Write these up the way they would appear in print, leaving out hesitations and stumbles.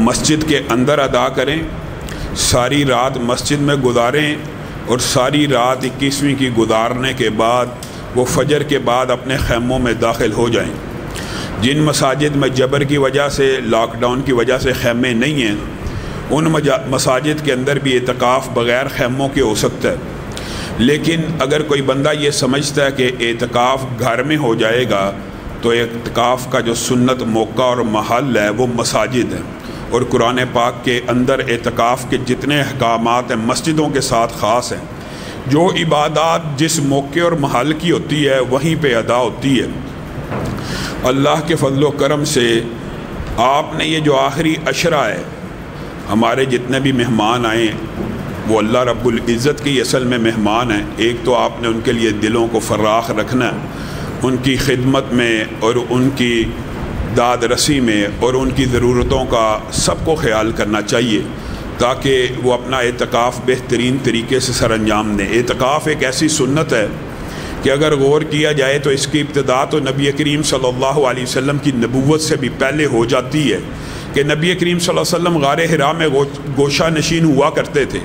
مسجد کے اندر ادا کریں، ساری رات مسجد میں گزاریں اور ساری رات 21ویں کی گزارنے کے بعد وہ فجر کے بعد اپنے خیموں میں داخل ہو جائیں۔ جن مساجد میں جبر کی وجہ سے، لاک ڈاؤن کی وجہ سے خیمے نہیں ہیں، ان مساجد کے اندر بھی اعتکاف بغیر خیموں کے ہو سکتا ہے۔ لیکن اگر کوئی بندہ یہ سمجھتا ہے کہ اعتکاف گھر میں ہو جائے گا تو اعتکاف کا جو سنت موقع اور محل ہے وہ مساجد ہے، اور قرآن پاک کے اندر اعتکاف کے جتنے احکامات ہیں مسجدوں کے ساتھ خاص ہیں۔ جو عبادات جس موقع اور محل کی ہوتی ہے وہیں پہ ادا ہوتی ہے۔ اللہ کے فضل و کرم سے آپ نے یہ جو آخری عشرہ ہے، ہمارے جتنے بھی مہمان آئیں وہ اللہ رب العزت کی اصل میں مہمان ہیں۔ ایک تو آپ نے ان کے لیے دلوں کو فراخ رکھنا ہے، ان کی خدمت میں اور ان کی داد رسی میں اور ان کی ضرورتوں کا سب کو خیال کرنا چاہیے تاکہ وہ اپنا اعتکاف بہترین طریقے سے سر انجام دیں۔ اعتکاف ایک ایسی سنت ہے کہ اگر غور کیا جائے تو اس کی ابتدا تو نبی کریم صلی اللہ علیہ وسلم کی نبوت سے بھی پہلے ہو جاتی ہے کہ نبی کریم صلی اللہ علیہ وسلم غار حرا میں گوشہ نشین ہوا کرتے تھے۔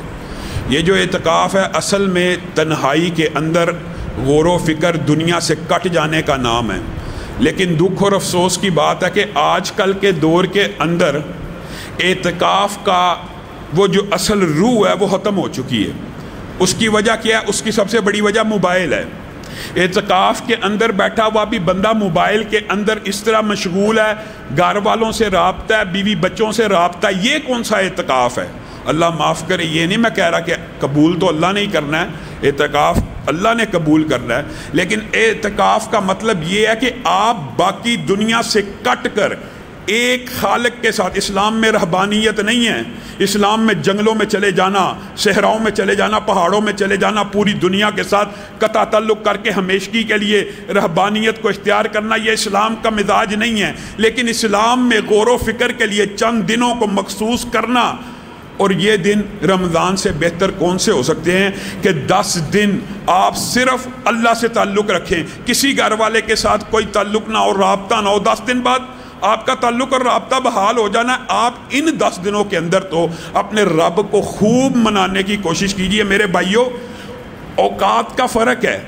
یہ جو اعتکاف ہے اصل میں تنہائی کے اندر غور و فکر دنیا سے کٹ جانے کا نام ہے، لیکن دکھ اور افسوس کی بات ہے کہ آج کل کے دور کے اندر اعتکاف کا وہ جو اصل روح ہے وہ ختم ہو چکی ہے۔ اس کی وجہ کیا ہے؟ اس کی سب سے بڑی وجہ موبائل ہے۔ اعتکاف کے اندر بیٹھا ہوا بھی بندہ موبائل کے اندر اس طرح مشغول ہے، گھر والوں سے رابطہ ہے، بیوی بچوں سے رابطہ ہے۔ یہ کون سا اعتکاف ہے؟ اللہ معاف کرے، یہ نہیں میں کہہ رہا کہ قبول تو اللہ نے ہی کرنا ہے، اعتکاف اللہ نے قبول کرنا ہے، لیکن اعتکاف کا مطلب یہ ہے کہ آپ باقی دنیا سے کٹ کر ایک خالق کے ساتھ۔ اسلام میں رہبانیت نہیں ہے، اسلام میں جنگلوں میں چلے جانا، صحراؤں میں چلے جانا، پہاڑوں میں چلے جانا، پوری دنیا کے ساتھ قطع تعلق کر کے ہمیشگی کے لیے رہبانیت کو اختیار کرنا، یہ اسلام کا مزاج نہیں ہے۔ لیکن اسلام میں غور و فکر کے لیے چند دنوں کو مخصوص کرنا، اور یہ دن رمضان سے بہتر کون سے ہو سکتے ہیں کہ 10 دن آپ صرف اللہ سے تعلق رکھیں، کسی گھر والے کے ساتھ کوئی تعلق نہ ہو، رابطہ نہ ہو۔ 10 دن بعد آپ کا تعلق اور رابطہ بحال ہو جانا۔ آپ ان 10 دنوں کے اندر تو اپنے رب کو خوب منانے کی کوشش کیجئے۔ میرے بھائیوں، اوقات کا فرق ہے،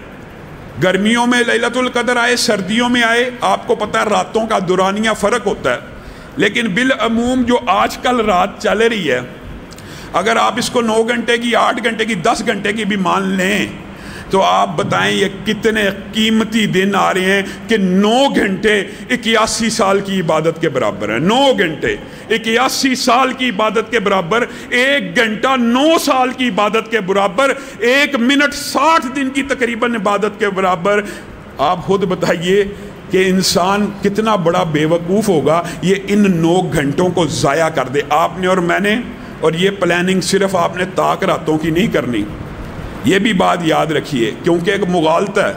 گرمیوں میں لیلۃ القدر آئے، سردیوں میں آئے، آپ کو پتہ ہے راتوں کا دورانیہ فرق ہوتا ہے، لیکن بالعموم جو آج کل رات چل رہی ہے، اگر آپ اس کو 9 گھنٹے کی، 8 گھنٹے کی، 10 گھنٹے کی بھی مان لیں تو آپ بتائیں یہ کتنے قیمتی دن آ رہے ہیں کہ 9 گھنٹے 81 سال کی عبادت کے برابر ہیں۔ 9 گھنٹے 81 سال کی عبادت کے برابر، 1 گھنٹہ 9 سال کی عبادت کے برابر، 1 منٹ 60 دن کی تقریباً عبادت کے برابر۔ آپ خود بتائیے کہ انسان کتنا بڑا بے وقوف ہوگا یہ ان 9 گھنٹوں کو ضائع کر دے۔ آپ نے اور میں نے، اور یہ پلاننگ صرف آپ نے طاق راتوں کی نہیں کرنی، یہ بھی بات یاد رکھیے، کیونکہ ایک مغالطہ ہے۔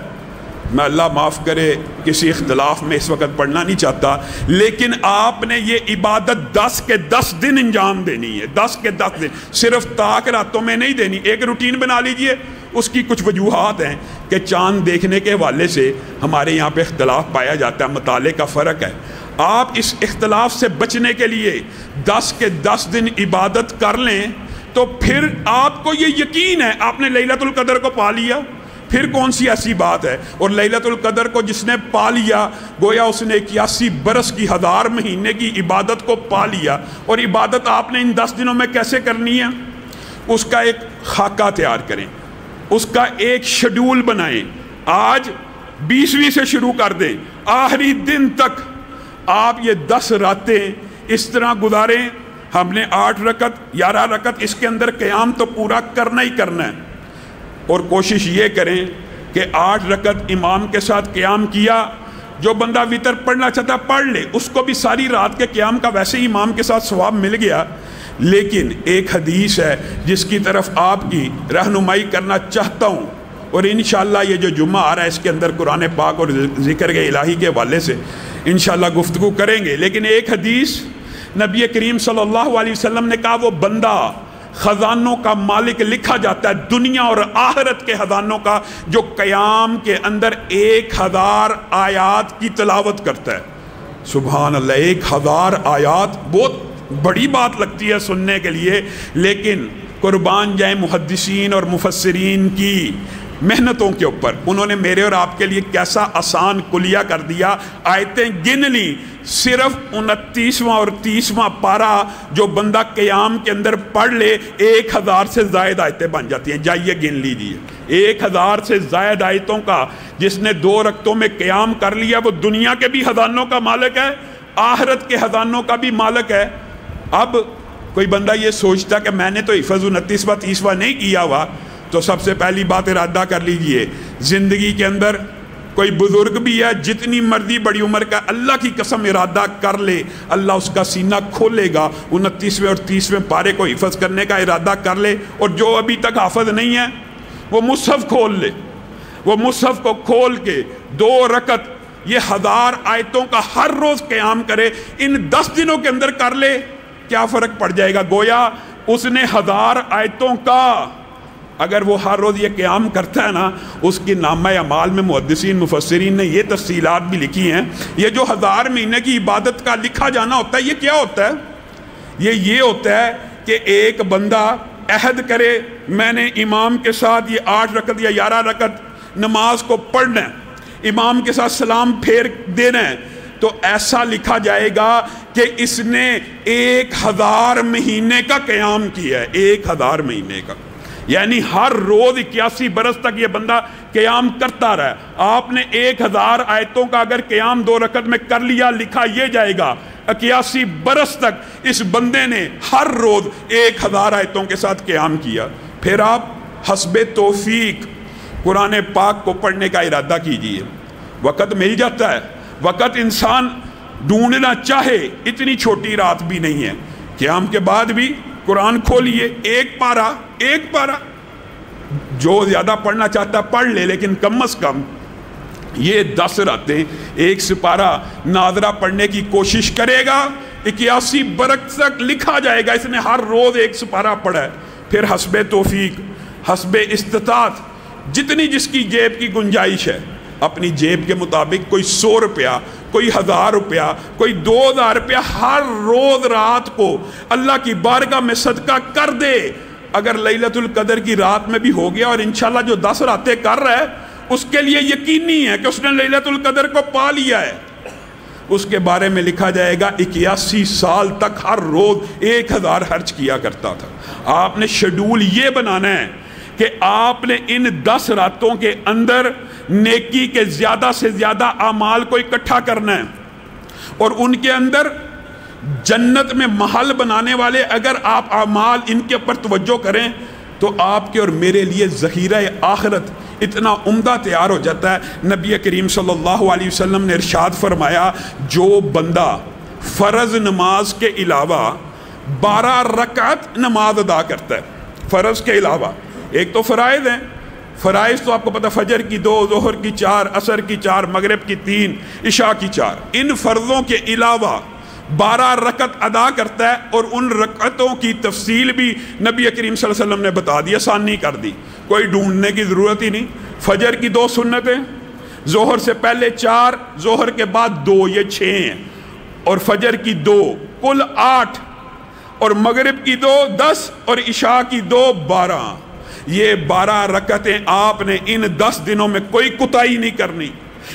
میں اللہ معاف کرے کسی اختلاف میں اس وقت پڑھنا نہیں چاہتا، لیکن آپ نے یہ عبادت 10 کے 10 دن انجام دینی ہے، 10 کے 10 دن، صرف طاق راتوں میں نہیں دینی۔ ایک روٹین بنا لیجئے، اس کی کچھ وجوہات ہیں کہ چاند دیکھنے کے حوالے سے ہمارے یہاں پہ اختلاف پایا جاتا ہے، مطالعے کا فرق ہے۔ آپ اس اختلاف سے بچنے کے لیے 10 کے 10 دن عبادت کر لیں تو پھر آپ کو یہ یقین ہے آپ نے لیلۃ القدر کو پا لیا، پھر کون سی ایسی بات ہے؟ اور لیلۃ القدر کو جس نے پا لیا گویا اس نے 81 برس کی 1000 مہینے کی عبادت کو پا لیا۔ اور عبادت آپ نے ان 10 دنوں میں کیسے کرنی ہے؟ اس کا ایک خاکہ تیار کریں، اس کا ایک شیڈول بنائیں۔ آج 20ویں سے شروع کر دیں، آخری دن تک آپ یہ 10 راتیں اس طرح گزاریں۔ ہم نے 8 رکعت 11 رکعت اس کے اندر قیام تو پورا کرنا ہی کرنا ہے، اور کوشش یہ کریں کہ 8 رکعت امام کے ساتھ قیام کیا۔ جو بندہ وتر پڑھنا چاہتا ہے پڑھ لے، اس کو بھی ساری رات کے قیام کا ویسے ہی امام کے ساتھ ثواب مل گیا۔ لیکن ایک حدیث ہے جس کی طرف آپ کی رہنمائی کرنا چاہتا ہوں، اور انشاءاللہ یہ جو جمعہ آ رہا ہے اس کے اندر قرآن پاک اور ذکر کے الہی کے حوالے سے انشاءاللہ گفتگو کریں گے۔ لیکن ایک حدیث نبی کریم صلی اللہ علیہ وسلم نے کہا، وہ بندہ خزانوں کا مالک لکھا جاتا ہے، دنیا اور آخرت کے خزانوں کا، جو قیام کے اندر 1000 آیات کی تلاوت کرتا ہے۔ سبحان اللہ، 1000 آیات بہت بڑی بات لگتی ہے سننے کے لیے، لیکن قربان جائیں محدثین اور مفسرین کی محنتوں کے اوپر، انہوں نے میرے اور آپ کے لیے کیسا آسان کلیہ کر دیا، آیتیں گن لی، صرف 29واں اور 30واں پارہ جو بندہ قیام کے اندر پڑھ لے 1000 سے زائد آیتیں بن جاتی ہیں۔ جائیے گن لیجئے، 1000 سے زائد آیتوں کا جس نے 2 رکعتوں میں قیام کر لیا، وہ دنیا کے بھی خزانوں کا مالک ہے، آخرت کے خزانوں کا بھی مالک ہے۔ اب کوئی بندہ یہ سوچتا کہ میں نے تو حفظ 29واں 30واں نہیں کیا ہوا، تو سب سے پہلی بات ارادہ کر لیجئے، زندگی کے اندر کوئی بزرگ بھی ہے جتنی مرضی بڑی عمر کا، اللہ کی قسم ارادہ کر لے، اللہ اس کا سینہ کھولے گا، 29ویں اور 30ویں پارے کو حفظ کرنے کا ارادہ کر لے، اور جو ابھی تک حافظ نہیں ہے وہ مصحف کھول لے، وہ مصحف کو کھول کے 2 رکعت یہ 1000 آیتوں کا ہر روز قیام کرے، ان 10 دنوں کے اندر کر لے، کیا فرق پڑ جائے گا؟ گویا اس نے 1000 آیتوں کا اگر وہ ہر روز یہ قیام کرتا ہے نا، اس کی نامہ اعمال میں محدثین مفسرین نے یہ تفصیلات بھی لکھی ہیں۔ یہ جو 1000 مہینے کی عبادت کا لکھا جانا ہوتا ہے، یہ کیا ہوتا ہے؟ یہ ہوتا ہے کہ ایک بندہ عہد کرے، میں نے امام کے ساتھ یہ 8 رکعت یا 11 رکعت نماز کو پڑھنا ہے، امام کے ساتھ سلام پھیر دینا ہے، تو ایسا لکھا جائے گا کہ اس نے 1000 مہینے کا قیام کیا ہے، 1000 مہینے کا، یعنی ہر روز 81 برس تک یہ بندہ قیام کرتا رہا ہے۔ آپ نے 1000 آیتوں کا اگر قیام 2 رکعت میں کر لیا، لکھا یہ جائے گا 81 برس تک اس بندے نے ہر روز 1000 آیتوں کے ساتھ قیام کیا۔ پھر آپ حسب توفیق قرآن پاک کو پڑھنے کا ارادہ کیجئے، وقت مل جاتا ہے، وقت انسان ڈھونڈنا چاہے اتنی چھوٹی رات بھی نہیں ہے، قیام کے بعد بھی قرآن کھولیے، ایک پارہ جو زیادہ پڑھنا چاہتا ہے پڑھ لے، لیکن کم از کم یہ 10 راتیں 1 سپارہ ناظرہ پڑھنے کی کوشش کرے گا، 81 برس تک لکھا جائے گا اس نے ہر روز 1 سپارہ پڑھا ہے۔ پھر حسب توفیق، حسب استطاعت، جتنی جس کی جیب کی گنجائش ہے، اپنی جیب کے مطابق، کوئی 100 روپیہ، کوئی 1000 روپیہ، کوئی 2000 روپیہ ہر روز رات کو اللہ کی بارگاہ میں صدقہ کر دے۔ اگر لیلۃ القدر کی رات میں بھی ہو گیا، اور انشاءاللہ جو 10 راتیں کر رہا ہے اس کے لیے یقینی ہے کہ اس نے لیلۃ القدر کو پا لیا ہے، اس کے بارے میں لکھا جائے گا 81 سال تک ہر روز 1000 خرچ کیا کرتا تھا۔ آپ نے شیڈول یہ بنانا ہے کہ آپ نے ان 10 راتوں کے اندر نیکی کے زیادہ سے زیادہ اعمال کو اکٹھا کرنا ہے، اور ان کے اندر جنت میں محل بنانے والے اگر آپ اعمال ان کے اوپر توجہ کریں تو آپ کے اور میرے لیے ذخیرہ آخرت اتنا عمدہ تیار ہو جاتا ہے۔ نبی کریم صلی اللہ علیہ وسلم نے ارشاد فرمایا، جو بندہ فرض نماز کے علاوہ 12 رکعت نماز ادا کرتا ہے، فرض کے علاوہ، ایک تو فرائض ہیں، فرائض تو آپ کو پتہ، فجر کی 2، ظہر کی 4، عصر کی 4، مغرب کی 3، عشاء کی 4، ان فرضوں کے علاوہ 12 رکعت ادا کرتا ہے، اور ان رکعتوں کی تفصیل بھی نبی کریم صلی اللہ علیہ وسلم نے بتا دی، آسانی کر دی، کوئی ڈھونڈنے کی ضرورت ہی نہیں۔ فجر کی 2 سنتیں، ظہر سے پہلے 4، ظہر کے بعد 2، یہ 6 ہیں، اور فجر کی 2، کل 8، اور مغرب کی 2، 10، اور عشاء کی 2، 12۔ یہ 12 رکعتیں آپ نے ان 10 دنوں میں کوئی کوتاہی نہیں کرنی۔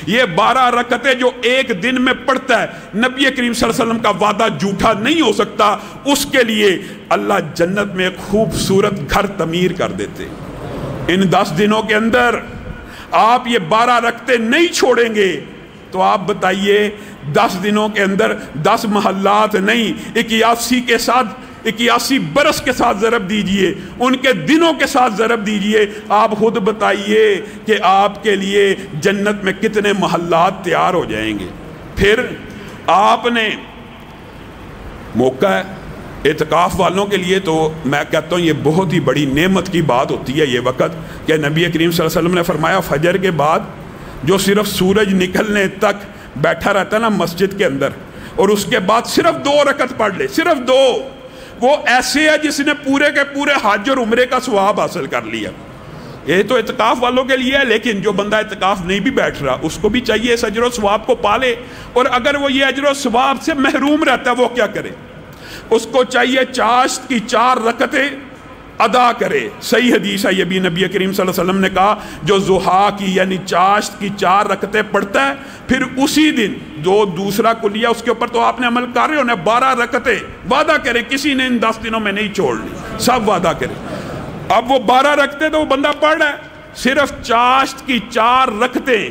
یہ 12 رکعتیں جو ایک دن میں پڑھتا ہے، نبی کریم صلی اللہ علیہ وسلم کا وعدہ جھوٹا نہیں ہو سکتا، اس کے لیے اللہ جنت میں ایک خوبصورت گھر تعمیر کر دیتے۔ ان 10 دنوں کے اندر آپ یہ 12 رکعتیں نہیں چھوڑیں گے تو آپ بتائیے 10 دنوں کے اندر 10 محلات نہیں، 81 کے ساتھ 81 برس کے ساتھ ضرب دیجئے، ان کے دنوں کے ساتھ ضرب دیجئے، آپ خود بتائیے کہ آپ کے لیے جنت میں کتنے محلات تیار ہو جائیں گے۔ پھر آپ نے موقع ہے اعتکاف والوں کے لیے، تو میں کہتا ہوں یہ بہت ہی بڑی نعمت کی بات ہوتی ہے یہ وقت، کہ نبی کریم صلی اللہ علیہ وسلم نے فرمایا فجر کے بعد جو صرف سورج نکلنے تک بیٹھا رہتا ہے نا مسجد کے اندر، اور اس کے بعد صرف 2 رکعت پڑھ لے، صرف 2، وہ ایسے ہے جس نے پورے کے پورے حج اور عمرے کا ثواب حاصل کر لیا۔ یہ تو اعتکاف والوں کے لیے ہے، لیکن جو بندہ اعتکاف نہیں بھی بیٹھ رہا اس کو بھی چاہیے اس اجر و ثواب کو پالے، اور اگر وہ یہ اجر و ثواب سے محروم رہتا ہے وہ کیا کرے؟ اس کو چاہیے چاشت کی 4 رکعتیں ادا کرے. صحیح حدیث ہے، یہ بھی نبی کریم صلی اللہ علیہ وسلم نے کہا جو ضحیٰ کی یعنی چاشت کی 4 رکعتیں پڑھتا ہے، پھر اسی دن جو دوسرا کلیہ اس کے اوپر تو آپ نے عمل کر رہے ہونا، 12 رکعتیں وعدہ کرے، کسی نے ان 10 دنوں میں نہیں چھوڑنی، سب وعدہ کرے. اب وہ 12 رکعتیں تو وہ بندہ پڑھ رہا ہے، صرف چاشت کی 4 رکعتیں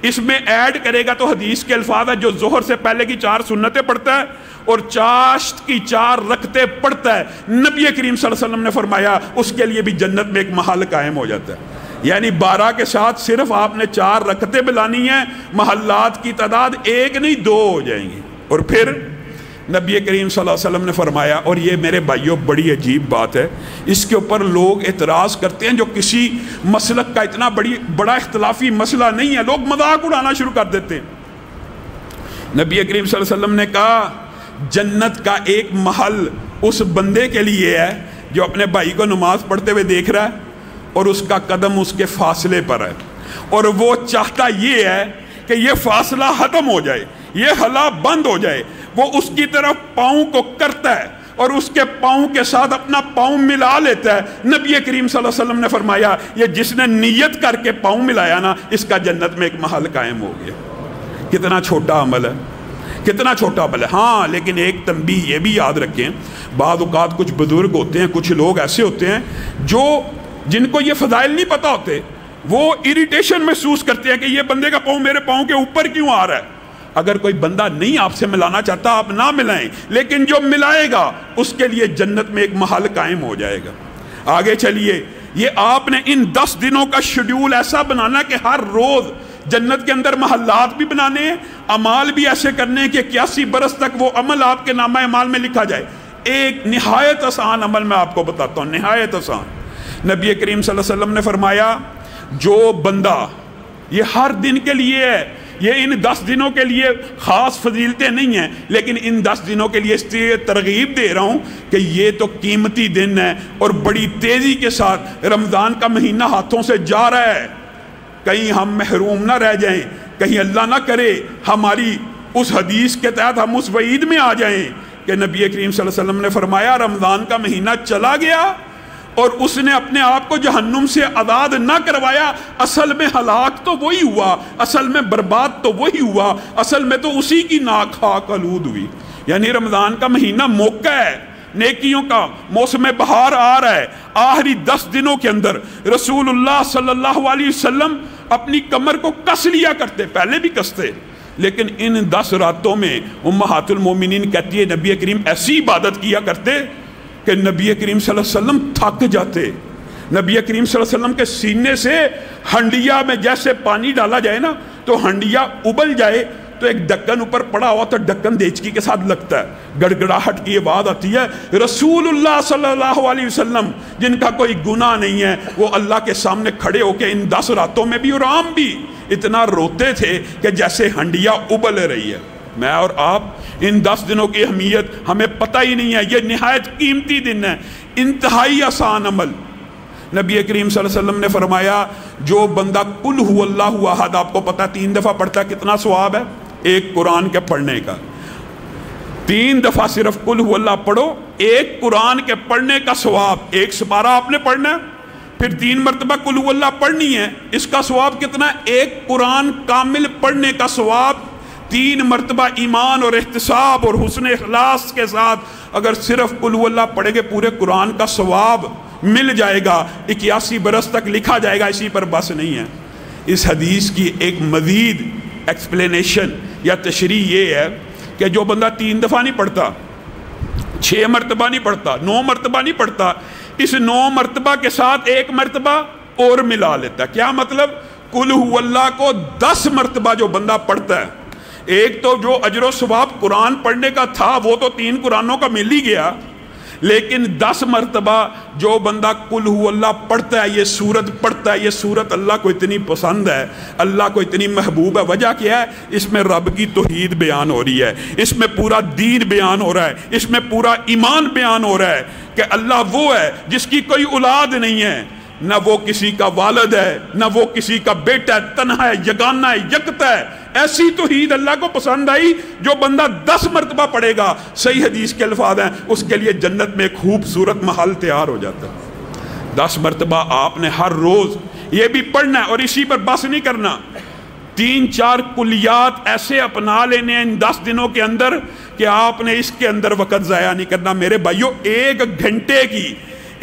اس میں ایڈ کرے گا تو حدیث کے الفاظ ہے جو ظہر سے پہلے کی 4 سنتیں پڑھتا ہے اور چاشت کی 4 رکعتیں پڑھتا ہے، نبی کریم صلی اللہ علیہ وسلم نے فرمایا اس کے لیے بھی جنت میں ایک محل قائم ہو جاتا ہے. یعنی 12 کے ساتھ صرف آپ نے 4 رکعتیں بلانی ہیں، محلات کی تعداد 1 نہیں 2 ہو جائیں گی. اور پھر نبی کریم صلی اللہ علیہ وسلم نے فرمایا، اور یہ میرے بھائیوں بڑی عجیب بات ہے، اس کے اوپر لوگ اعتراض کرتے ہیں جو کسی مسلک کا اتنا بڑا اختلافی مسئلہ نہیں ہے، لوگ مذاق اڑانا شروع کر دیتے ہیں. نبی کریم صلی اللہ علیہ وسلم نے کہا جنت کا ایک محل اس بندے کے لیے ہے جو اپنے بھائی کو نماز پڑھتے ہوئے دیکھ رہا ہے اور اس کا قدم اس کے فاصلے پر ہے، اور وہ چاہتا یہ ہے کہ یہ فاصلہ ختم ہو جائے، یہ حلقہ بند ہو جائے. وہ اس کی طرف پاؤں کو کرتا ہے اور اس کے پاؤں کے ساتھ اپنا پاؤں ملا لیتا ہے. نبی کریم صلی اللہ علیہ وسلم نے فرمایا یہ جس نے نیت کر کے پاؤں ملایا نا، اس کا جنت میں ایک محل قائم ہو گیا. کتنا چھوٹا عمل ہے، کتنا چھوٹا عمل ہے. ہاں لیکن ایک تنبیہ یہ بھی یاد رکھیں، بعض اوقات کچھ بزرگ ہوتے ہیں، کچھ لوگ ایسے ہوتے ہیں جن کو یہ فضائل نہیں پتہ ہوتے، وہ اریٹیشن محسوس کرتے ہیں کہ یہ بندے کا پاؤں میرے پاؤں کے اوپر کیوں آ رہا ہے. اگر کوئی بندہ نہیں آپ سے ملانا چاہتا آپ نہ ملائیں، لیکن جو ملائے گا اس کے لیے جنت میں ایک محل قائم ہو جائے گا. آگے چلیے، یہ آپ نے ان 10 دنوں کا شیڈیول ایسا بنانا کہ ہر روز جنت کے اندر محلات بھی بنانے ہیں، عمال بھی ایسے کرنے ہیں کہ 81 برس تک وہ عمل آپ کے نامہ اعمال میں لکھا جائے. ایک نہایت آسان عمل میں آپ کو بتاتا ہوں، نہایت آسان. نبی کریم صلی اللہ علیہ وسلم نے فرمایا جو بندہ، یہ ہر دن کے لیے ہے، یہ ان 10 دنوں کے لیے خاص فضیلتیں نہیں ہیں، لیکن ان 10 دنوں کے لیے اس لیے ترغیب دے رہا ہوں کہ یہ تو قیمتی دن ہے اور بڑی تیزی کے ساتھ رمضان کا مہینہ ہاتھوں سے جا رہا ہے. کہیں ہم محروم نہ رہ جائیں، کہیں اللہ نہ کرے ہماری اس حدیث کے تحت ہم اس وعید میں آ جائیں کہ نبی کریم صلی اللہ علیہ وسلم نے فرمایا رمضان کا مہینہ چلا گیا اور اس نے اپنے آپ کو جہنم سے آزاد نہ کروایا. اصل میں ہلاک تو وہی ہوا، اصل میں برباد تو وہی ہوا، اصل میں تو اسی کی ناک خاک آلود ہوئی. یعنی رمضان کا مہینہ موقع ہے نیکیوں کا، موسم بہار آ رہا ہے. آخری 10 دنوں کے اندر رسول اللہ صلی اللہ علیہ وسلم اپنی کمر کو کس لیا کرتے، پہلے بھی کستے، لیکن ان 10 راتوں میں امہات المومنین کہتی ہے نبی کریم ایسی عبادت کیا کرتے کہ نبی کریم صلی اللہ علیہ وسلم تھک جاتے. نبی کریم صلی اللہ علیہ وسلم کے سینے سے ہنڈیا میں جیسے پانی ڈالا جائے نا تو ہنڈیا ابل جائے تو ایک ڈھکن اوپر پڑا ہوا تو ڈھکن دیچکی کے ساتھ لگتا ہے، گڑگڑاہٹ کی آواز آتی ہے. رسول اللہ صلی اللہ علیہ وسلم جن کا کوئی گناہ نہیں ہے وہ اللہ کے سامنے کھڑے ہو کے ان 10 راتوں میں بھی اور عام بھی اتنا روتے تھے کہ جیسے ہنڈیا ابل رہی ہے. میں اور آپ ان 10 دنوں کی اہمیت ہمیں پتہ ہی نہیں ہے. یہ نہایت قیمتی دن ہے، انتہائی آسان عمل. نبی کریم صلی اللہ علیہ وسلم نے فرمایا جو بندہ قل هو اللہ احد، آپ کو پتہ 3 دفعہ پڑھتا ہے کتنا ثواب ہے؟ ایک قرآن کے پڑھنے کا. 3 دفعہ صرف قل هو اللہ پڑھو، ایک قرآن کے پڑھنے کا ثواب. ایک سپارہ آپ نے پڑھنا ہے، پھر 3 مرتبہ قل هو اللہ پڑھنی ہے، اس کا ثواب کتنا ہے؟ ایک قرآن کامل پڑھنے کا ثواب. 3 مرتبہ ایمان اور احتساب اور حسن اخلاص کے ساتھ اگر صرف قل هو اللہ پڑھے گے پورے قرآن کا ثواب مل جائے گا. 81 برس تک لکھا جائے گا. اسی پر بس نہیں ہے. اس حدیث کی ایک مزید ایکسپلینیشن یا تشریح یہ ہے کہ جو بندہ 3 دفعہ نہیں پڑھتا، 6 مرتبہ نہیں پڑھتا، 9 مرتبہ نہیں پڑھتا، اس 9 مرتبہ کے ساتھ 1 مرتبہ اور ملا لیتا ہے. کیا مطلب؟ قل هو اللہ کو 10 مرتبہ جو بندہ پڑھتا ہے، ایک تو جو اجر و ثواب قرآن پڑھنے کا تھا وہ تو 3 قرآنوں کا مل ہی گیا، لیکن 10 مرتبہ جو بندہ قل هو اللہ پڑھتا ہے، یہ سورت پڑھتا ہے، یہ سورت اللہ کو اتنی پسند ہے، اللہ کو اتنی محبوب ہے. وجہ کیا ہے؟ اس میں رب کی توحید بیان ہو رہی ہے، اس میں پورا دین بیان ہو رہا ہے، اس میں پورا ایمان بیان ہو رہا ہے کہ اللہ وہ ہے جس کی کوئی اولاد نہیں ہے، نہ وہ کسی کا والد ہے نہ وہ کسی کا بیٹا ہے، تنہا ہے، یگانہ ہے، یکتا ہے۔ ایسی توحید اللہ کو پسند آئی جو بندہ 10 مرتبہ پڑھے گا، صحیح حدیث کے الفاظ ہیں، اس کے لیے جنت میں ایک خوبصورت محل تیار ہو جاتا ہے۔ 10 مرتبہ آپ نے ہر روز یہ بھی پڑھنا ہے، اور اسی پر بس نہیں کرنا، 3-4 کلیات ایسے اپنا لینے ہیں ان 10 دنوں کے اندر کہ آپ نے اس کے اندر وقت ضائع نہیں کرنا۔ میرے بھائیو، 1 گھنٹے کی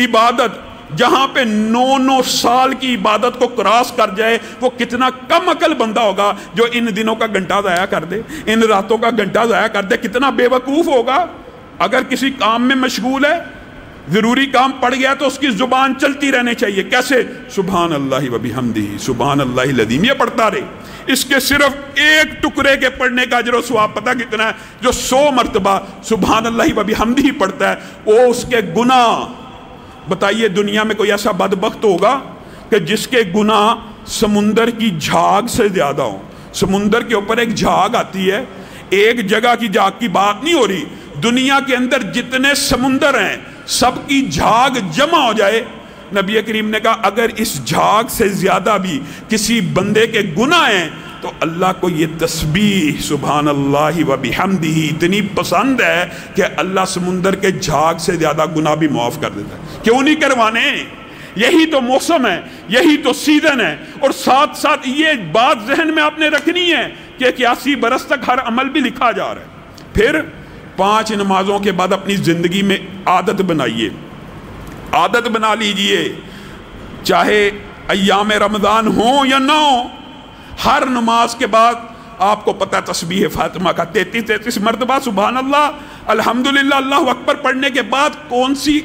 عبادت جہاں پہ 9 سال کی عبادت کو کراس کر جائے، وہ کتنا کم عقل بندہ ہوگا جو ان دنوں کا گھنٹہ ضائع کر دے، ان راتوں کا گھنٹہ ضائع کر دے، کتنا بے وقوف ہوگا۔ اگر کسی کام میں مشغول ہے، ضروری کام پڑ گیا تو اس کی زبان چلتی رہنے چاہیے۔ کیسے؟ سبحان اللہ و بحمدہ، سبحان اللہ العظیم، یہ پڑھتا رہے۔ اس کے صرف ایک ٹکڑے کے پڑھنے کا اجر و ثواب پتہ کتنا ہے؟ جو 100 مرتبہ سبحان اللہ و بحمدہ پڑھتا ہے، وہ اس کے گناہ، بتائیے دنیا میں کوئی ایسا بدبخت ہوگا کہ جس کے گناہ سمندر کی جھاگ سے زیادہ ہوں؟ سمندر کے اوپر ایک جھاگ آتی ہے، ایک جگہ کی جھاگ کی بات نہیں ہو رہی، دنیا کے اندر جتنے سمندر ہیں سب کی جھاگ جمع ہو جائے، نبی کریم نے کہا اگر اس جھاگ سے زیادہ بھی کسی بندے کے گناہ ہیں تو اللہ کو یہ تسبیح سبحان اللہ و بحمدہ اتنی پسند ہے کہ اللہ سمندر کے جھاگ سے زیادہ گناہ بھی معاف کر دیتا ہے۔ کیوں نہیں کروانے؟ یہی تو موسم ہے، یہی تو سیزن ہے۔ اور ساتھ ساتھ یہ بات ذہن میں آپ نے رکھنی ہے کہ 81 برس تک ہر عمل بھی لکھا جا رہا ہے۔ پھر 5 نمازوں کے بعد اپنی زندگی میں عادت بنائیے، عادت بنا لیجئے، چاہے ایام رمضان ہوں یا نہ ہوں، ہر نماز کے بعد آپ کو پتہ تسبیح فاطمہ کا 33 مرتبہ سبحان اللہ الحمدللہ اللہ اکبر پڑھنے کے بعد کون سی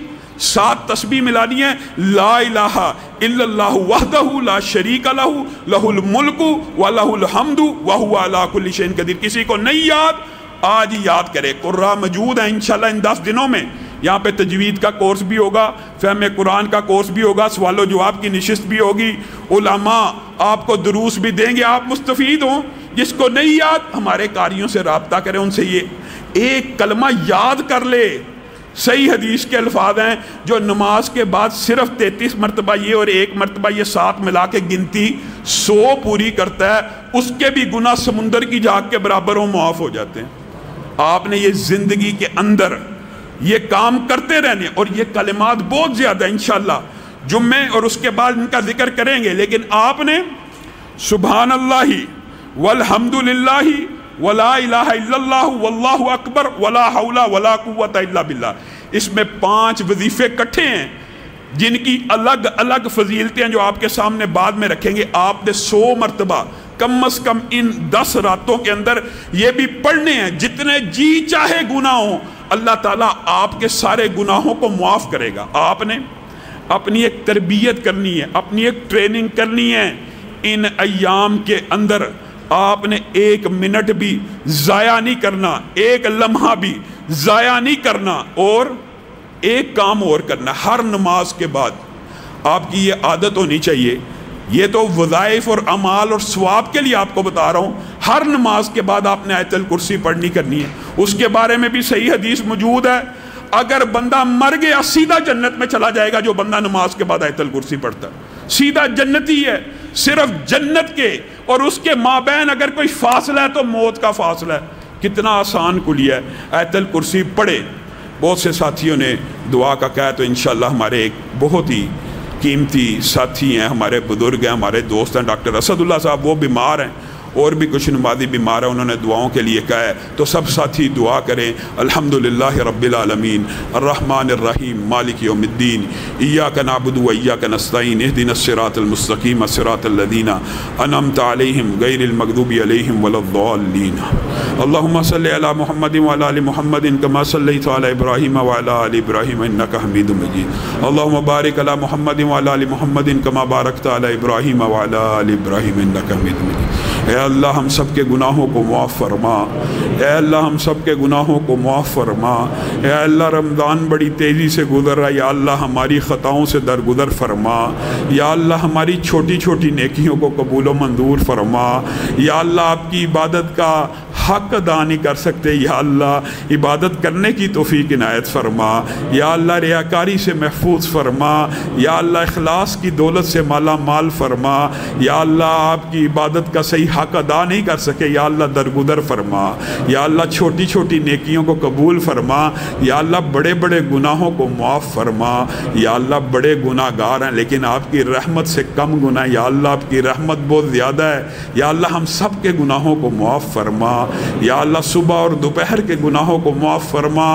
7 تسبیح ملانی ہے؟ لا الہ الا اللہ وحدہ لا شریک لہ لہ الملک و لہ الحمد وہو علی کل شیء قدیر۔ کسی کو نہیں یاد، آج ہی یاد کرے۔ قرآ موجود ہیں انشاءاللہ ان 10 دنوں میں، یہاں پہ تجوید کا کورس بھی ہوگا، فہم قرآن کا کورس بھی ہوگا، سوال و جواب کی نشست بھی ہوگی، علماء آپ کو دروس بھی دیں گے، آپ مستفید ہوں۔ جس کو نہیں یاد ہمارے قاریوں سے رابطہ کریں، ان سے یہ ایک کلمہ یاد کر لے۔ صحیح حدیث کے الفاظ ہیں جو نماز کے بعد صرف 33 مرتبہ یہ اور 1 مرتبہ یہ 7 ملا کے گنتی 100 پوری کرتا ہے، اس کے بھی گناہ سمندر کی جھاگ کے برابر ہوں، معاف ہو جاتے ہیں۔ آپ نے یہ زندگی کے اندر یہ کام کرتے رہنے، اور یہ کلمات بہت زیادہ انشاءاللہ جمعے اور اس کے بعد ان کا ذکر کریں گے، لیکن آپ نے سبحان اللہ والحمدللہ ولا الہ الا اللہ واللہ اکبر ولا حول ولا قوت الا باللہ، اس میں 5 وظیفے کٹھے ہیں جن کی الگ الگ فضیلتیں ہیں جو آپ کے سامنے بعد میں رکھیں گے۔ آپ نے 100 مرتبہ کم از کم ان 10 راتوں کے اندر یہ بھی پڑھنے ہیں، جتنے جی چاہے گناہ ہوں اللہ تعالیٰ آپ کے سارے گناہوں کو معاف کرے گا۔ آپ نے اپنی ایک تربیت کرنی ہے، اپنی ایک ٹریننگ کرنی ہے۔ ان ایام کے اندر آپ نے 1 منٹ بھی ضائع نہیں کرنا، 1 لمحہ بھی ضائع نہیں کرنا، اور ایک کام اور کرنا، ہر نماز کے بعد آپ کی یہ عادت ہونی چاہیے۔ یہ تو وظائف اور اعمال اور ثواب کے لیے آپ کو بتا رہا ہوں، ہر نماز کے بعد آپ نے آیت الکرسی پڑھنی کرنی ہے۔ اس کے بارے میں بھی صحیح حدیث موجود ہے، اگر بندہ مر گیا سیدھا جنت میں چلا جائے گا جو بندہ نماز کے بعد آیت الکرسی پڑھتا ہے، سیدھا جنتی ہے۔ صرف جنت کے اور اس کے مابین اگر کوئی فاصلہ ہے تو موت کا فاصلہ ہے۔ کتنا آسان کلیہ ہے، آیت الکرسی پڑھے۔ بہت سے ساتھیوں نے دعا کا کہا، تو انشاءاللہ ہمارے ایک بہت ہی قیمتی ساتھی ہیں، ہمارے بزرگ ہیں، ہمارے دوست ہیں، ڈاکٹر اسد اللہ صاحب، وہ بیمار ہیں، اور بھی کچھ نمازی بیمار ہیں، انہوں نے دعاؤں کے لیے کہا ہے، تو سب ساتھی دعا کریں۔ الحمدللہ رب العالمین الرحمن الرحیم مالک یوم الدین ایاک نعبد و ایاک نستعین اہدنا الصراط المستقیم صراط الذین انعمت علیہم غیر المغضوب علیہم ولا الضالین۔ اللہم صلی علی محمد وعلی آل محمد کما صلیت علی ابراہیم وعلی آل ابراہیم انک حمید مجید۔ اللہم بارک علی محمد وعلی آل محمد کما بارکت علی ابراہیم وعلی آل ابراہیم انک حمید مجید۔ اے اللہ ہم سب کے گناہوں کو معاف فرما، اے اللہ ہم سب کے گناہوں کو معاف فرما، اے اللہ رمضان بڑی تیزی سے گزر رہا ہے، یا اللہ ہماری خطاؤں سے درگزر فرما، یا اللہ ہماری چھوٹی چھوٹی نیکیوں کو قبول و منظور فرما، یا اللہ آپ کی عبادت کا حق ادا نہیں کر سکتے، یا اللہ عبادت کرنے کی توفیق عنایت فرما، یا اللہ ریاکاری سے محفوظ فرما، یا اللہ اخلاص کی دولت سے مالا مال فرما، یا اللہ آپ کی عبادت کا صحیح حق ادا نہیں کر سکے، یا اللہ درگزر فرما، یا اللہ چھوٹی چھوٹی نیکیوں کو قبول فرما، یا اللہ بڑے بڑے گناہوں کو معاف فرما، یا اللہ بڑے گناہ گار ہیں لیکن آپ کی رحمت سے کم گناہ، یا اللہ آپ کی رحمت بہت زیادہ ہے، یا اللہ ہم سب کے گناہوں کو معاف فرما، یا اللہ صبح اور دوپہر کے گناہوں کو معاف فرما،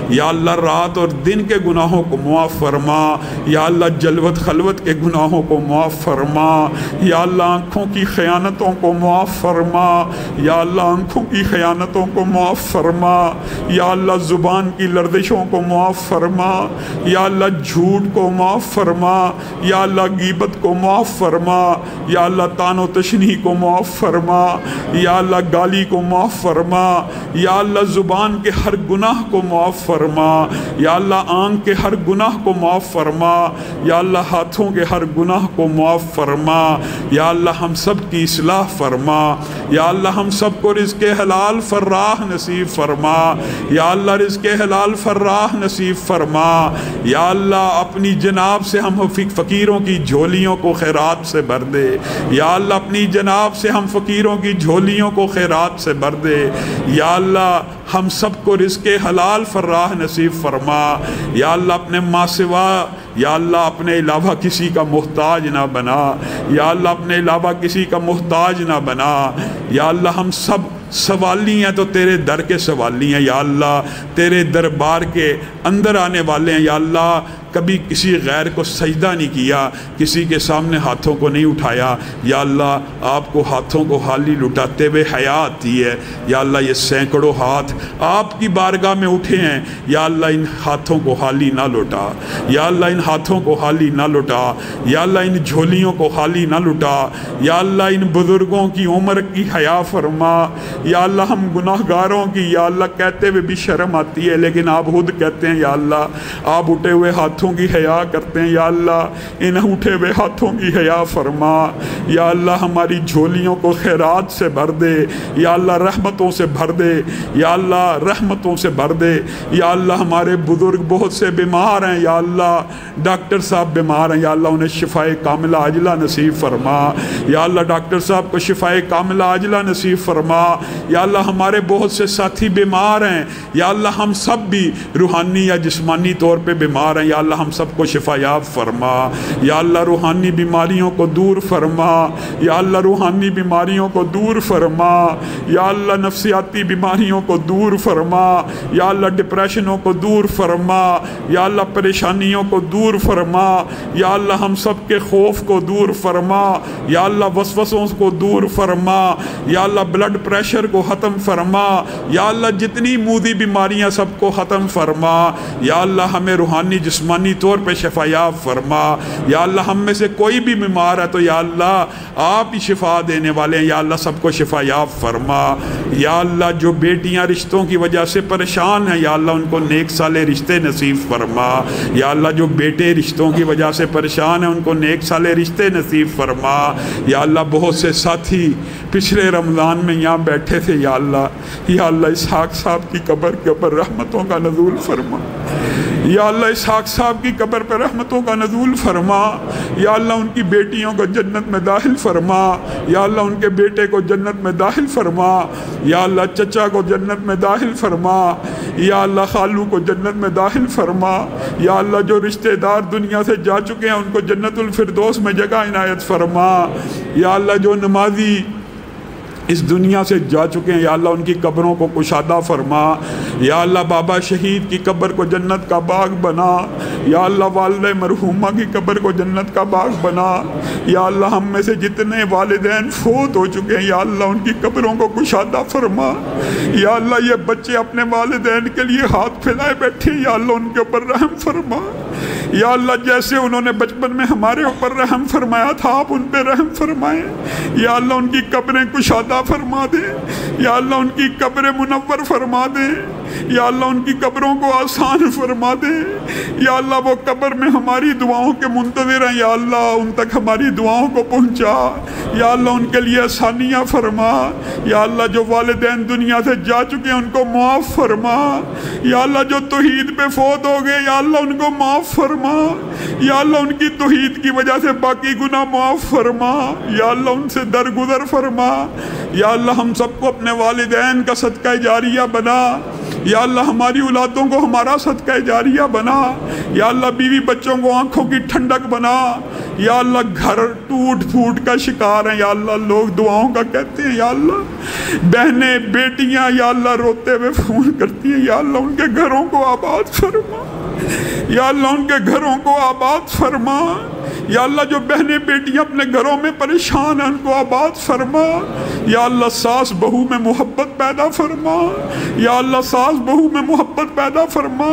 یا اللہ رات اور دن کے گناہوں کو معاف فرما، یا اللہ جلوت خلوت کے گناہوں کو معاف فرما، یا اللہ آنکھوں کی خیانتوں کو معاف فرما، یا اللہ آنکھوں کی خیانتوں کو معاف فرما، یا اللہ زبان کی لرزشوں کو معاف فرما، یا اللہ جھوٹ کو معاف فرما، یا اللہ غیبت کو معاف فرما، یا اللہ طعن و تشنیع کو معاف فرما، یا اللہ گالی کو معاف فرما، یا اللہ زبان کے ہر گناہ کو معاف فرما، یا اللہ آنکھ کے ہر گناہ کو معاف فرما، یا اللہ ہاتھوں کے ہر گناہ کو معاف فرما، یا اللہ ہم سب کی اصلاح فرما، یا اللہ ہم سب کو رزق حلال فراہ نصیب فرما، یا اللہ رزق حلال فراہ نصیب فرما، یا اللہ اپنی جناب سے ہم فقیروں کی جھولیوں کو خیرات سے بھر دے، یا اللہ اپنی جناب سے ہم فقیروں کی جھولیوں کو خیرات سے بھر دے، یا اللہ ہم سب کو رزق حلال فراہ نصیب فرما، یا اللہ اپنے ماں سوا یا اللہ اپنے علاوہ کسی کا محتاج نہ بنا، یا اللہ اپنے علاوہ کسی کا محتاج نہ بنا، یا اللہ ہم سب سوالی ہیں تو تیرے در کے سوالی ہیں، یا اللہ تیرے دربار کے اندر آنے والے ہیں، یا اللہ کبھی کسی غیر کو سجدہ نہیں کیا، کسی کے سامنے ہاتھوں کو نہیں اٹھایا، یا اللہ آپ کو ہاتھوں کو خالی لٹاتے ہوئے حیا آتی ہے، یا اللہ یہ سینکڑوں ہاتھ آپ کی بارگاہ میں اٹھے ہیں، یا اللہ ان ہاتھوں کو خالی نہ لٹا، یا اللہ ان ہاتھوں کو خالی نہ لٹا، یا اللہ ان جھولیوں کو خالی نہ لٹا، یا اللہ ان بزرگوں کی عمر کی حیا فرما، یا اللہ ہم گناہ گاروں کی یا اللہ کہتے ہوئے بھی شرم آتی ہے، لیکن آپ خود کہتے ہیں یا اللہ آپ اٹھے ہوئے ہاتھوں کی حیا کرتے ہیں، یا اللہ ان اٹھے ہوئے ہاتھوں کی حیا فرما، یا اللہ ہماری جھولیوں کو خیرات سے بھر دے، یا اللہ رحمتوں سے بھر دے، یا اللہ رحمتوں سے بھر دے، یا اللہ ہمارے بزرگ بہت سے بیمار ہیں، یا اللہ ڈاکٹر صاحب بیمار ہیں، یا اللہ انہیں شفائے کاملہ عاجلہ نصیب فرما، یا اللہ ڈاکٹر صاحب کو شفائے کاملہ عاجلہ نصیب فرما، یا اللہ ہمارے بہت سے ساتھی بیمار ہیں، یا اللہ ہم سب بھی روحانی یا جسمانی طور پہ بیمار ہیں، یا اللہ ہم سب کو شفا یاب فرما، یا اللہ روحانی بیماریوں کو دور فرما، یا اللہ روحانی بیماریوں کو دور فرما، یا اللہ نفسیاتی بیماریوں کو دور فرما، یا اللہ ڈپریشنوں کو دور فرما، یا اللہ پریشانیوں کو دور فرما، یا اللہ ہم سب کے خوف کو دور فرما، یا اللہ وسوسوں کو دور فرما، یا اللہ بلڈ پریشر کو ختم فرما، یا اللہ جتنی مودی بیماریاں سب کو ختم فرما، یا اللہ ہمیں روحانی جسمانی طور پہ شفا یاب فرما، یا اللہ ہم میں سے کوئی بھی بیمار ہے تو یا اللہ آپ ہی شفا دینے والے ہیں، یا اللہ سب کو شفا یاب فرما، یا اللہ جو بیٹیاں رشتوں کی وجہ سے پریشان ہیں یا اللہ ان کو نیک صالح رشتے نصیب فرما، یا اللہ جو بیٹے رشتوں کی وجہ سے پریشان ہیں ان کو نیک صالح رشتے نصیب فرما، یا اللہ بہت سے ساتھی پچھلے رمضان میں یہاں بیٹھے تھے یا اللہ اسحاق صاحب کی قبر کے اوپر رحمتوں کا نزول فرما، یا اللہ اسحاق صاحب کی قبر پر رحمتوں کا نزول فرما، یا اللہ ان کی بیٹیوں کو جنت میں داخل فرما، یا اللہ ان کے بیٹے کو جنت میں داخل فرما، یا اللہ چچا کو جنت میں داخل فرما، یا اللہ خالو کو جنت میں داخل فرما، یا اللہ جو رشتہ دار دنیا سے جا چکے ہیں ان کو جنت الفردوس میں جگہ عنایت فرما، یا اللہ جو نمازی اس دنیا سے جا چکے ہیں یا اللہ ان کی قبروں کو کشادہ فرما، یا اللہ بابا شہید کی قبر کو جنت کا باغ بنا، یا اللہ والدہ مرحومہ کی قبر کو جنت کا باغ بنا، یا اللہ ہم میں سے جتنے والدین فوت ہو چکے ہیں یا اللہ ان کی قبروں کو کشادہ فرما، یا اللہ یہ بچے اپنے والدین کے لیے ہاتھ پھیلائے بیٹھے یا اللہ ان کے اوپر رحم فرما، یا اللہ جیسے انہوں نے بچپن میں ہمارے اوپر رحم فرمایا تھا آپ ان پہ رحم فرمائیں، یا اللہ ان کی قبریں کشادہ فرما دے، یا اللہ ان کی قبریں منور فرما دے، یا اللہ ان کی قبروں کو آسان فرما دے، یا اللہ وہ قبر میں ہماری دعاؤں کے منتظر ہیں، یا اللہ ان تک ہماری دعاؤں کو پہنچا، یا اللہ ان کے لیے آسانیاں فرما، یا اللہ جو والدین دنیا سے جا چکے ہیں ان کو معاف فرما، یا اللہ جو توحید پہ فوت ہو گئے یا اللہ ان کو معاف فرما، یا اللہ ان کی توحید کی وجہ سے باقی گناہ معاف فرما، یا اللہ ان سے درگزر فرما، یا اللہ ہم سب کو اپنے والدین کا صدقہ جاریہ بنا، یا اللہ ہماری اولادوں کو ہمارا صدقہ جاریہ بنا، یا اللہ بیوی بچوں کو آنکھوں کی ٹھنڈک بنا، یا اللہ گھر ٹوٹ پھوٹ کا شکار ہیں، یا اللہ لوگ دعاؤں کا کہتے ہیں، یا اللہ بہنیں بیٹیاں یا اللہ روتے ہوئے فون کرتی ہیں، یا اللہ ان کے گھروں کو آباد فرما، یا اللہ ان کے گھروں کو آباد فرما، یا اللہ جو بہنیں بیٹیاں اپنے گھروں میں پریشان ہیں ان کو آباد فرما، یا اللہ ساس بہو میں محبت پیدا فرما، یا اللہ ساس بہو میں محبت پیدا فرما،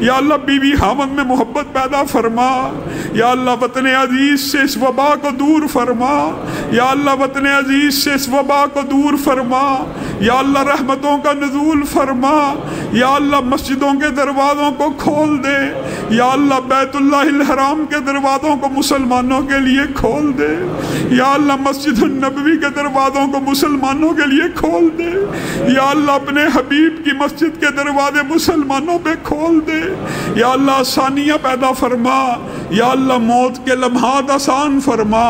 یا اللہ بیوی خاوند میں محبت پیدا فرما، یا اللہ وطن عزیز سے اس وبا کو دور فرما، یا اللہ وطن عزیز سے اس وبا کو دور فرما، یا اللہ رحمتوں کا نزول فرما، یا اللہ مسجدوں کے دروازوں کو کھول دے، یا اللہ بیت اللہ الحرام کے دروازوں کو مسلمانوں کے لیے کھول دے، یا اللہ مسجد النبوی کے دروازوں کو مسلمانوں کے لیے کھول دے، یا اللہ اپنے حبیب کی مسجد کے دروازے مسلمانوں پہ کھول دے، یا اللہ آسانیاں پیدا فرما، یا اللہ موت کے لمحات آسان فرما،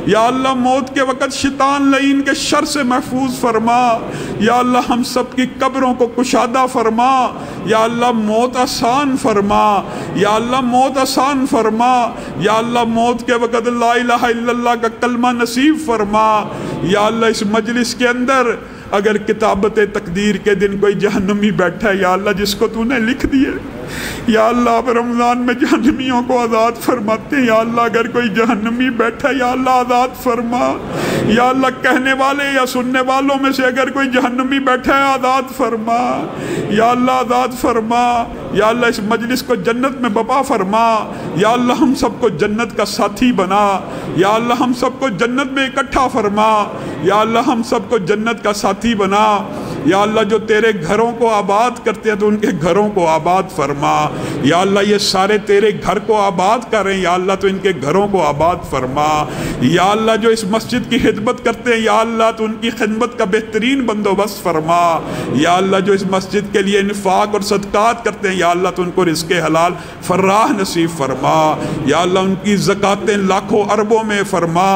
یا اللہ موت کے وقت شیطان لعین کے شر سے محفوظ فرما، یا اللہ ہم سب کی قبروں کو کشادہ فرما، یا اللہ موت آسان فرما، یا اللہ موت آسان فرما، یا اللہ موت کے وقت لا الہ الا اللہ کا کلمہ نصیب فرما، یا اللہ اس مجلس کے اندر اگر کتابت تقدیر کے دن کوئی جہنمی بیٹھا ہے یا اللہ جس کو تو نے لکھ دیے، یا اللہ آپ رمضان میں جہنمیوں کو آزاد فرماتے ہیں، یا اللہ اگر کوئی جہنمی بیٹھا ہے یا اللہ آزاد فرما، یا اللہ کہنے والے یا سننے والوں میں سے اگر کوئی جہنمی بیٹھا ہے آزاد فرما، یا اللہ آزاد فرما، یا اللہ اس مجلس کو جنت میں بپا فرما، یا اللہ ہم سب کو جنت کا ساتھی بنا، یا اللہ ہم سب کو جنت میں اکٹھا فرما، یا اللہ ہم سب کو جنت کا ساتھی بنا، یا اللہ جو تیرے گھروں کو آباد کرتے ہیں تو ان کے گھروں کو آباد فرما، یا اللہ یہ سارے تیرے گھر کو آباد کر رہے ہیں، یا اللہ تو ان کے گھروں کو آباد فرما، یا اللہ جو اس مسجد کی خدمت کرتے ہیں یا اللہ تو ان کی خدمت کا بہترین بندوبست فرما، یا اللہ جو اس مسجد کے لیے انفاق اور صدقات کرتے ہیں یا اللہ تو ان کو رزق حلال فراہ نصیب فرما، یا اللہ ان کی زکاتیں لاکھوں اربوں میں فرما،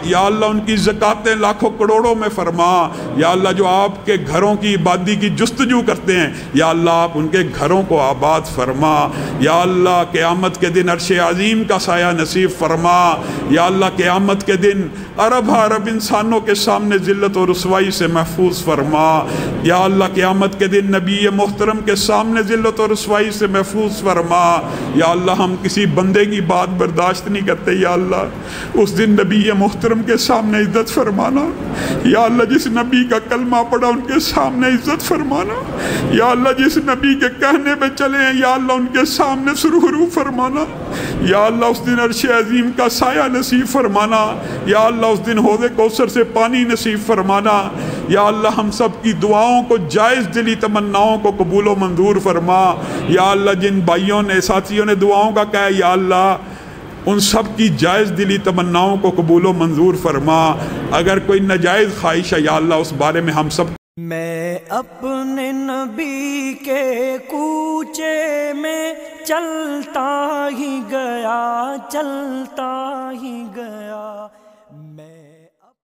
یا اللہ ان کی زکاتیں لاکھوں کروڑوں میں فرما، یا اللہ جو آپ کے گھروں کی آبادی کی جستجو کرتے ہیں یا اللہ آپ ان کے گھروں کو آباد فرما، یا اللہ قیامت کے دن عرش عظیم کا سایہ نصیب فرما، یا اللہ قیامت کے دن ارب انسانوں کے سامنے ذلت و رسوائی سے محفوظ فرما، یا اللہ قیامت کے دن نبی محترم کے سامنے ذلت و رسوائی سے محفوظ فرما، یا اللہ ہم کسی بندے کی بات برداشت نہیں کرتے، یا اللہ اس دن نبی محترم کے سامنے عزت فرمانا، یا اللہ جس نبی کا کلمہ پڑھا ان کے سامنے عزت فرمانا، یا اللہ جس نبی کے کہنے پہ چلے ہیں یا اللہ ان کے سامنے سرخرو فرمانا، یا اللہ اس دن عرش عظیم کا سایہ نصیب فرمانا، یا اللہ اس دن حوض کوثر سے پانی نصیب فرمانا، یا اللہ ہم سب کی دعاؤں کو جائز دلی تمناؤں کو قبول و منظور فرما، یا اللہ جن بھائیوں نے ساتھیوں نے دعاؤں کا کہا یا اللہ ان سب کی جائز دلی تمناؤں کو قبول و منظور فرما، اگر کوئی ناجائز خواہش ہے یا اللہ اس بارے میں ہم سب میں اپنے نبی کے کوچے میں چلتا ہی گیا